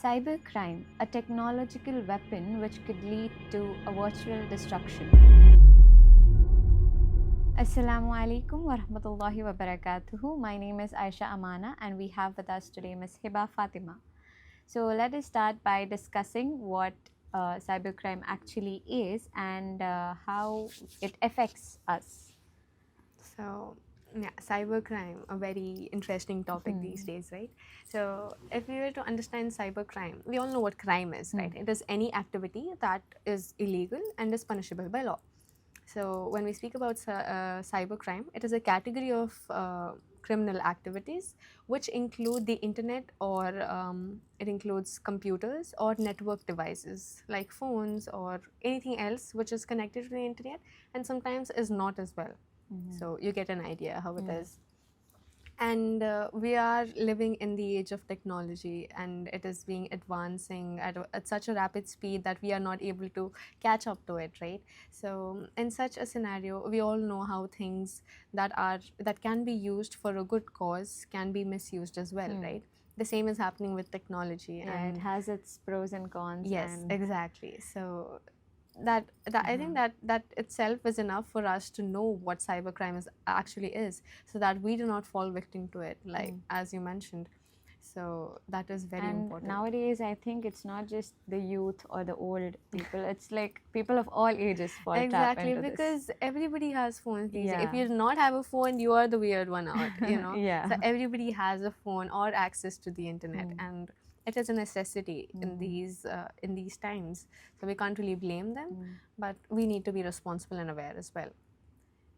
Cybercrime, a technological weapon which could lead to a virtual destruction. Assalamu alaikum wa rahmatullahi wa barakatuhu. My name is Aysha Amana and we have with us today Ms. Hebah Fathima. So let us start by discussing what cybercrime actually is and how it affects us. So, yeah, cybercrime, a very interesting topic these days, right? So, if we were to understand cybercrime, we all know what crime is, right? It is any activity that is illegal and is punishable by law. So, when we speak about cybercrime, it is a category of criminal activities which include the internet or it includes computers or network devices like phones or anything else which is connected to the internet and sometimes is not as well. So you get an idea how it is. And we are living in the age of technology and it is being advancing at such a rapid speed that we are not able to catch up to it, right? So in such a scenario, we all know how things that can be used for a good cause can be misused as well, right? The same is happening with technology. Yeah, and it has its pros and cons. Yes, exactly. So that I think that itself is enough for us to know what cybercrime actually is, so that we do not fall victim to it, like as you mentioned. So that is very important. Nowadays, I think it's not just the youth or the old people. It's like people of all ages fall trap into this. Because everybody has phones these days. If you do not have a phone, you are the weird one out, you know. So everybody has a phone or access to the internet, and it is a necessity in these times. So we can't really blame them, but we need to be responsible and aware as well.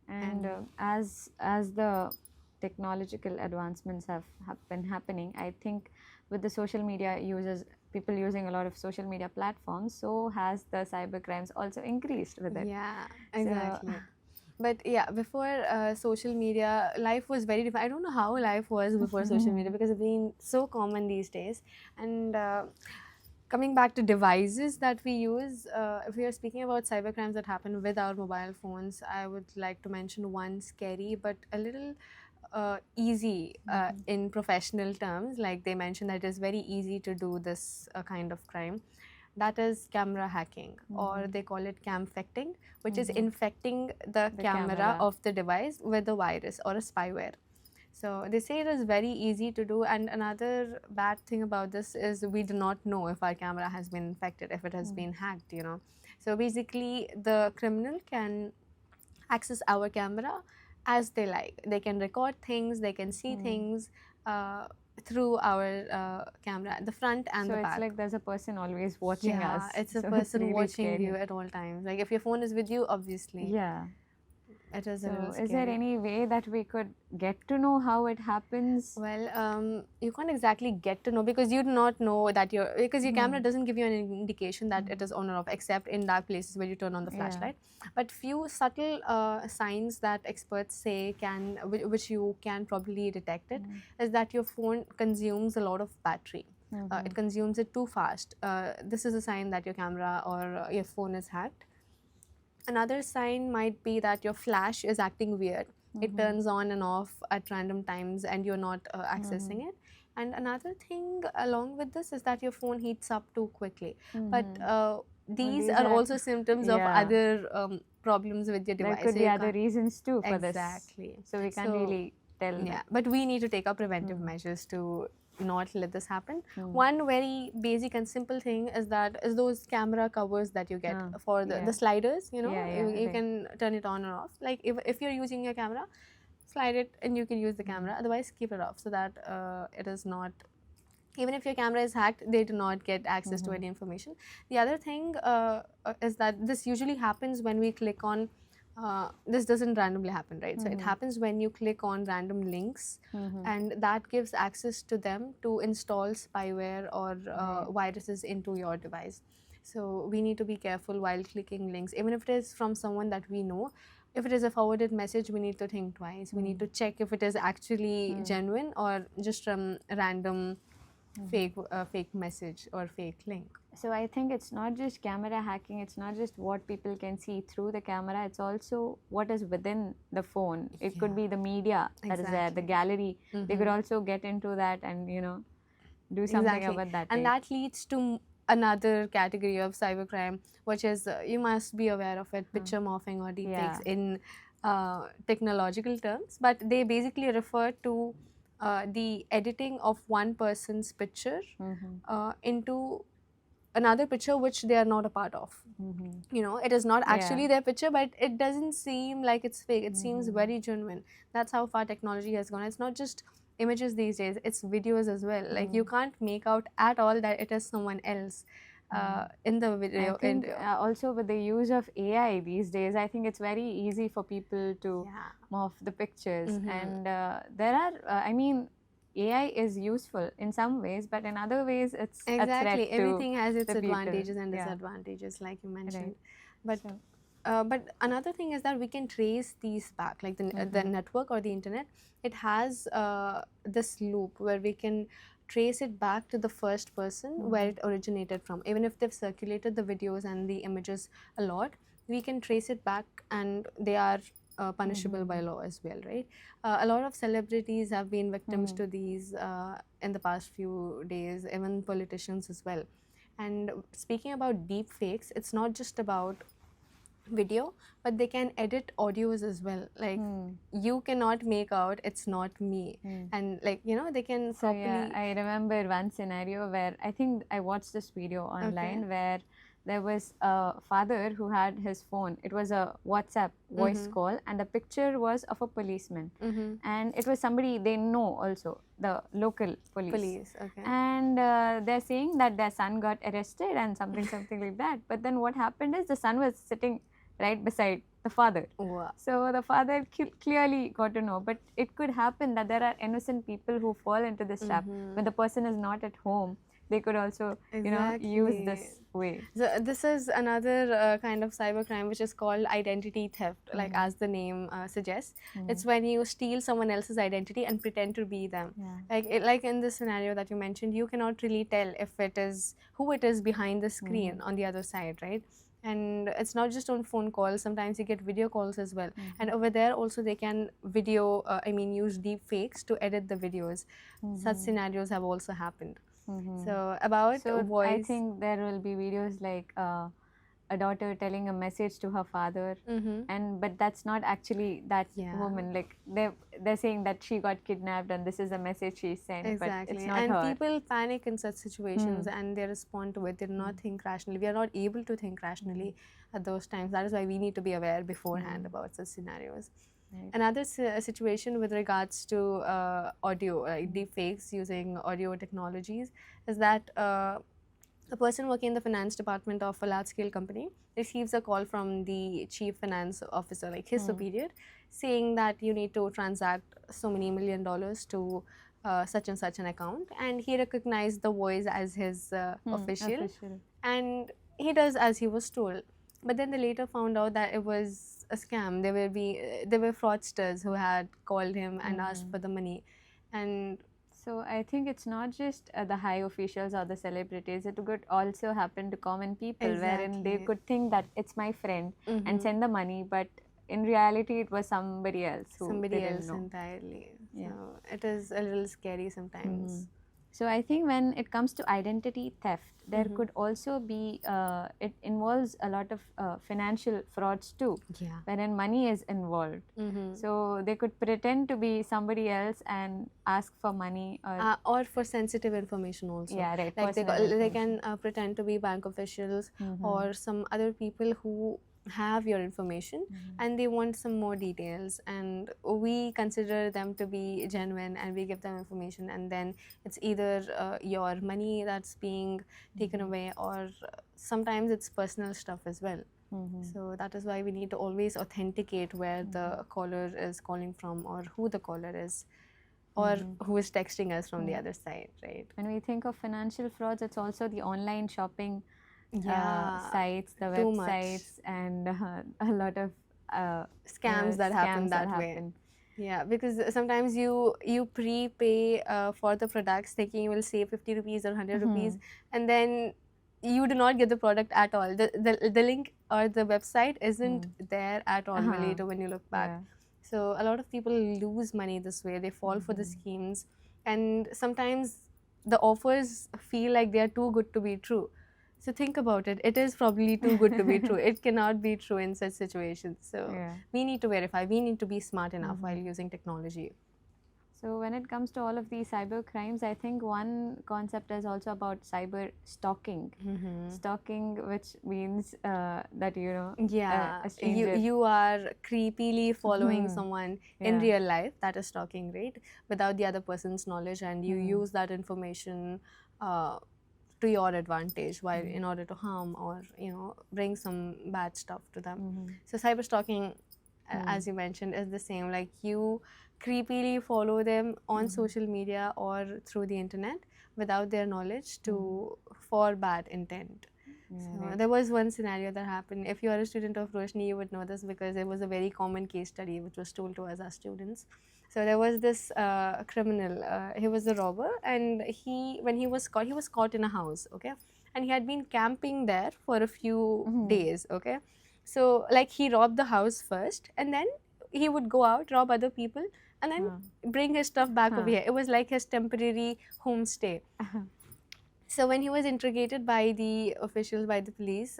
And as the technological advancements have been happening, I think with the social media users, people using a lot of social media platforms, so has the cybercrimes also increased with it. Yeah, exactly. But yeah, before social media, life was very different. I don't know how life was before social media because it's been so common these days. And coming back to devices that we use, if we are speaking about cybercrimes that happen with our mobile phones, I would like to mention one scary but a little easy in professional terms. Like they mentioned that it is very easy to do this kind of crime. That is camera hacking, or they call it camfecting, which is infecting the camera of the device with a virus or a spyware. So they say it is very easy to do, and another bad thing about this is we do not know if our camera has been infected, if it has been hacked, you know. So basically the criminal can access our camera as they like. They can record things, they can see things through our camera, the front and the back. So it's like there's a person always watching us. Yeah, it's a person really watching you at all times. Like if your phone is with you, obviously. Yeah. It is a little scary. Is there any way that we could get to know how it happens? Well, you can't exactly get to know because you do not know that because your camera doesn't give you an indication that it is on or off, except in dark places where you turn on the flashlight. But few subtle signs that experts say which you can probably detect it, is that your phone consumes a lot of battery. It consumes it too fast. This is a sign that your camera or your phone is hacked. Another sign might be that your flash is acting weird. It turns on and off at random times and you're not accessing it. And another thing along with this is that your phone heats up too quickly. But these are also symptoms of other problems with your device. There could be other reasons too for this. Exactly. So we can't really tell. Yeah, but we need to take our preventive measures to not let this happen. One very basic and simple thing is those camera covers that you get for the sliders, you know, you can turn it on or off. Like if you're using your camera, slide it and you can use the camera, otherwise keep it off so that it is not, even if your camera is hacked, they do not get access to any information. The other thing is that this usually happens when we click on this doesn't randomly happen, right? So it happens when you click on random links and that gives access to them to install spyware or viruses into your device. So we need to be careful while clicking links, even if it is from someone that we know. If it is a forwarded message, we need to think twice. We need to check if it is actually genuine or just from random fake message or fake link. So I think it's not just camera hacking, it's not just what people can see through the camera, it's also what is within the phone. It could be the media that is there, the gallery. They could also get into that and, you know, do something Exactly. about that. And Right? that leads to another category of cybercrime, which is you must be aware of it, picture morphing or deepfakes in technological terms. But they basically refer to the editing of one person's picture into another picture which they are not a part of. You know, it is not actually their picture, but it doesn't seem like it's fake. It seems very genuine. That's how far technology has gone. It's not just images these days, it's videos as well. Like you can't make out at all that it is someone else in the video. I think also with the use of AI these days, I think it's very easy for people to morph the pictures. And there are, I mean, AI is useful in some ways, but in other ways, it's a threat to Everything has its the people. advantages and disadvantages, like you mentioned. Right. But another thing is that we can trace these back, like the network or the internet. It has this loop where we can trace it back to the first person where it originated from. Even if they've circulated the videos and the images a lot, we can trace it back, and they are punishable by law as well, right? A lot of celebrities have been victims to these in the past few days, even politicians as well. And speaking about deep fakes, it's not just about video, but they can edit audios as well. Like you cannot make out it's not me, and like, you know, they can properly. I remember one scenario where I think I watched this video online where there was a father who had his phone. It was a WhatsApp voice call, and the picture was of a policeman, and it was somebody they know also, the local police. And they're saying that their son got arrested and something like that. But then what happened is the son was sitting right beside the father. So the father clearly got to know. But it could happen that there are innocent people who fall into this trap. When the person is not at home, they could also, you know, use this way. So this is another kind of cybercrime, which is called identity theft, like as the name suggests. It's when you steal someone else's identity and pretend to be them. Like in this scenario that you mentioned, you cannot really tell if it is who it is behind the screen on the other side, right? And it's not just on phone calls. Sometimes you get video calls as well. And over there also they can use deep fakes to edit the videos. Such scenarios have also happened. So about voice, I think there will be videos like a daughter telling a message to her father, and but that's not actually that woman. Like they're saying that she got kidnapped and this is a message she sent, but it's not her. People panic in such situations and they respond to it. They do not think rationally. We are not able to think rationally at those times. That is why we need to be aware beforehand about such scenarios. Another situation with regards to audio, like deep fakes using audio technologies, is that a person working in the finance department of a large-scale company receives a call from the chief finance officer, like his superior, saying that you need to transact so many $1 million to such and such an account, and he recognized the voice as his official, and he does as he was told. But then they later found out that it was a scam. There were fraudsters who had called him and asked for the money. And so I think it's not just the high officials or the celebrities. It could also happen to common people, wherein they could think that it's my friend and send the money, but in reality it was somebody else who didn't know. Entirely. So it is a little scary sometimes. So I think when it comes to identity theft, there could also be, it involves a lot of financial frauds too, wherein money is involved. So they could pretend to be somebody else and ask for money, or for sensitive information also. Like they can pretend to be bank officials or some other people who have your information and they want some more details, and we consider them to be genuine and we give them information, and then it's either your money that's being taken away, or sometimes it's personal stuff as well. So that is why we need to always authenticate where the caller is calling from, or who the caller is, or who is texting us from the other side, right? When we think of financial frauds, it's also the online shopping sites, the websites, and a lot of scams that happen that way. Yeah, because sometimes you prepay for the products thinking you will save 50 rupees or 100 rupees, and then you do not get the product at all. The link or the website isn't there at all later when you look back. So a lot of people lose money this way. They fall for the schemes, and sometimes the offers feel like they are too good to be true. So think about it. It is probably too good to be true. It cannot be true in such situations. So Yeah. we need to verify. We need to be smart enough Mm-hmm. while using technology. So when it comes to all of these cyber crimes, I think one concept is also about cyber stalking. Stalking, which means that Yeah, a stranger. you are creepily following Hmm. someone in Yeah. real life. That is stalking, right? Without the other person's knowledge, and you use that information uh, to your advantage while in order to harm or bring some bad stuff to them. So cyber stalking, as you mentioned, is the same. Like you creepily follow them on social media or through the internet without their knowledge to for bad intent. So Right. there was one scenario that happened. If you are a student of Roshni, you would know this because it was a very common case study which was told to us as students. So there was this criminal. He was a robber, and when he was caught in a house. Okay, and he had been camping there for a few days. Okay, so like he robbed the house first, and then he would go out, rob other people, and then bring his stuff back over here. It was like his temporary homestay. So when he was interrogated by the officials, by the police,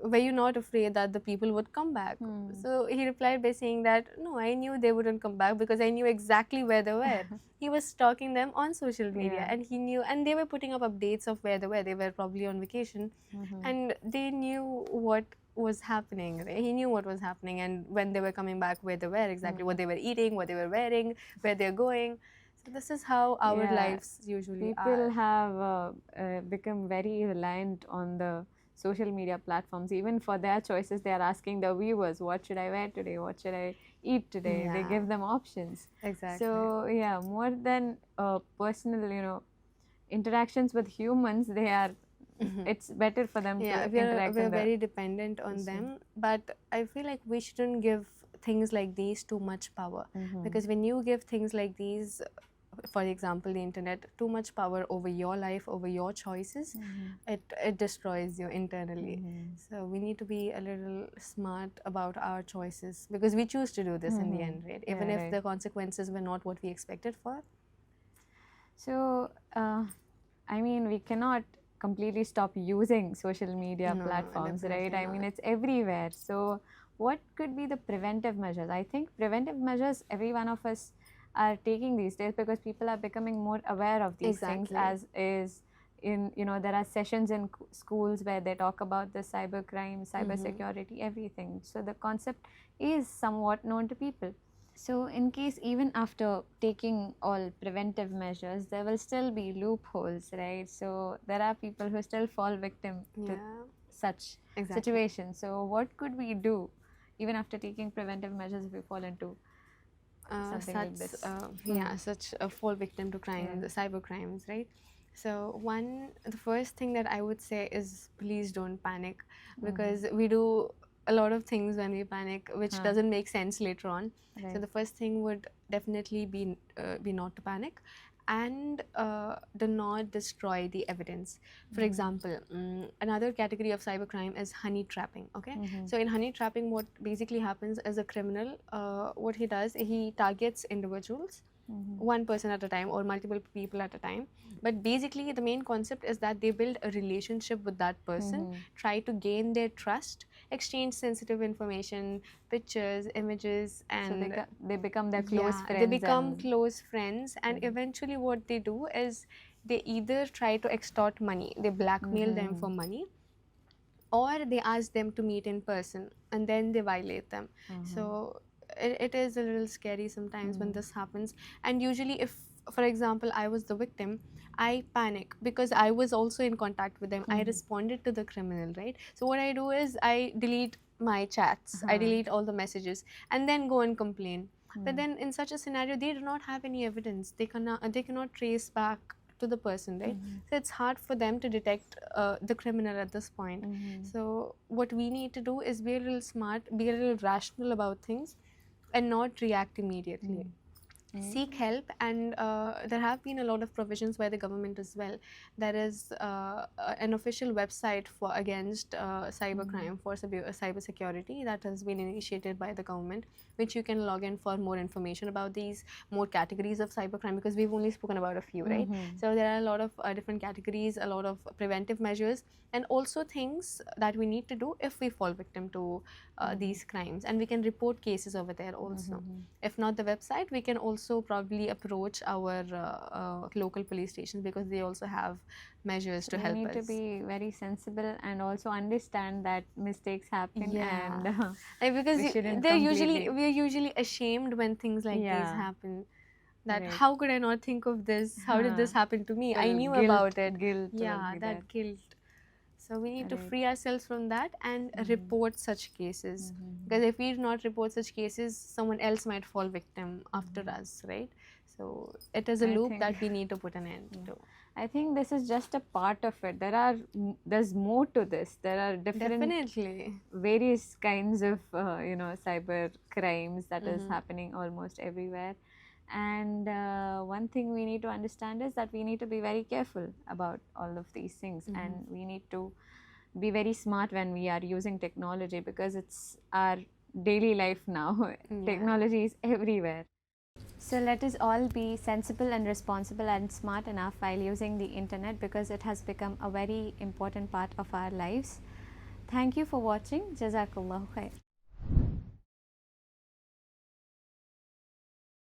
were you not afraid that the people would come back? So he replied by saying that, no, I knew they wouldn't come back because I knew exactly where they were. He was stalking them on social media, and he knew, and they were putting up updates of where they were. They were probably on vacation, and they knew what was happening. Right? He knew what was happening, and when they were coming back, where they were, exactly what they were eating, what they were wearing, where they're going. So this is how our lives usually People are. have become very reliant on the social media platforms. Even for their choices, they are asking the viewers, what should I wear today? What should I eat today? They give them options. Exactly. So yeah, more than personal, interactions with humans, they are. It's better for them to interact we're in the very dependent on them, but I feel like we shouldn't give things like these too much power, because when you give things like these, for example the internet, too much power over your life, over your choices, it destroys you internally. So we need to be a little smart about our choices, because we choose to do this in the end, right? Even if the consequences were not what we expected for. So I mean, we cannot completely stop using social media platforms, right? I mean, it's everywhere. So what could be the preventive measures? I think preventive measures every one of us are taking these days, because people are becoming more aware of these things, as is in, there are sessions in schools where they talk about the cybercrime, cybersecurity, everything. So the concept is somewhat known to people. So in case even after taking all preventive measures, there will still be loopholes, right? So there are people who still fall victim to such situations. So what could we do even after taking preventive measures if we fall into something like this? Such a fall victim to crimes, cyber crimes, right? So the first thing that I would say is, please don't panic, because we do a lot of things when we panic, which doesn't make sense later on. So the first thing would definitely be not to panic, and do not destroy the evidence. For example, another category of cybercrime is honey trapping. Okay, so in honey trapping, what basically happens is a criminal, what he does, he targets individuals, one person at a time or multiple people at a time. But basically, the main concept is that they build a relationship with that person, try to gain their trust, exchange sensitive information, pictures, images, and so they become their close friends. They become close friends, and eventually, what they do is they either try to extort money, they blackmail them for money, or they ask them to meet in person, and then they violate them. So it is a little scary sometimes when this happens. And usually, if, for example, I was the victim, I panic because I was also in contact with them. I responded to the criminal, right? So what I do is I delete my chats, I delete all the messages, and then go and complain. But then in such a scenario, they do not have any evidence. They cannot trace back to the person, right? So it's hard for them to detect the criminal at this point. So what we need to do is be a little smart, be a little rational about things, and not react immediately. seek help, and there have been a lot of provisions by the government as well. There is an official website for against cybercrime for cybersecurity that has been initiated by the government, which you can log in for more information about these more categories of cybercrime, because we've only spoken about a few, right? So there are a lot of different categories, a lot of preventive measures, and also things that we need to do if we fall victim to these crimes, and we can report cases over there also. If not the website, we can also probably approach our local police stations, because they also have measures to help us. We need to be very sensible and also understand that mistakes happen, Yeah. and Like, because we shouldn't we're usually ashamed when things like these Yeah. happen. That Right. how could I not think of this? How did this happen to me? I knew about it. Guilt will Yeah, be that guilt. So we need to Right. free ourselves from that and report such cases. Because if we do not report such cases, someone else might fall victim after us, right? So it is a I loop think- that we need to put an end to. I think this is just a part of it. There's more to this. There are different Definitely. various kinds of cyber crimes that is happening almost everywhere. And one thing we need to understand is that we need to be very careful about all of these things, and we need to be very smart when we are using technology, because it's our daily life now. Technology is everywhere. So let us all be sensible and responsible and smart enough while using the internet, because it has become a very important part of our lives. Thank you for watching. Jazakallahu khair.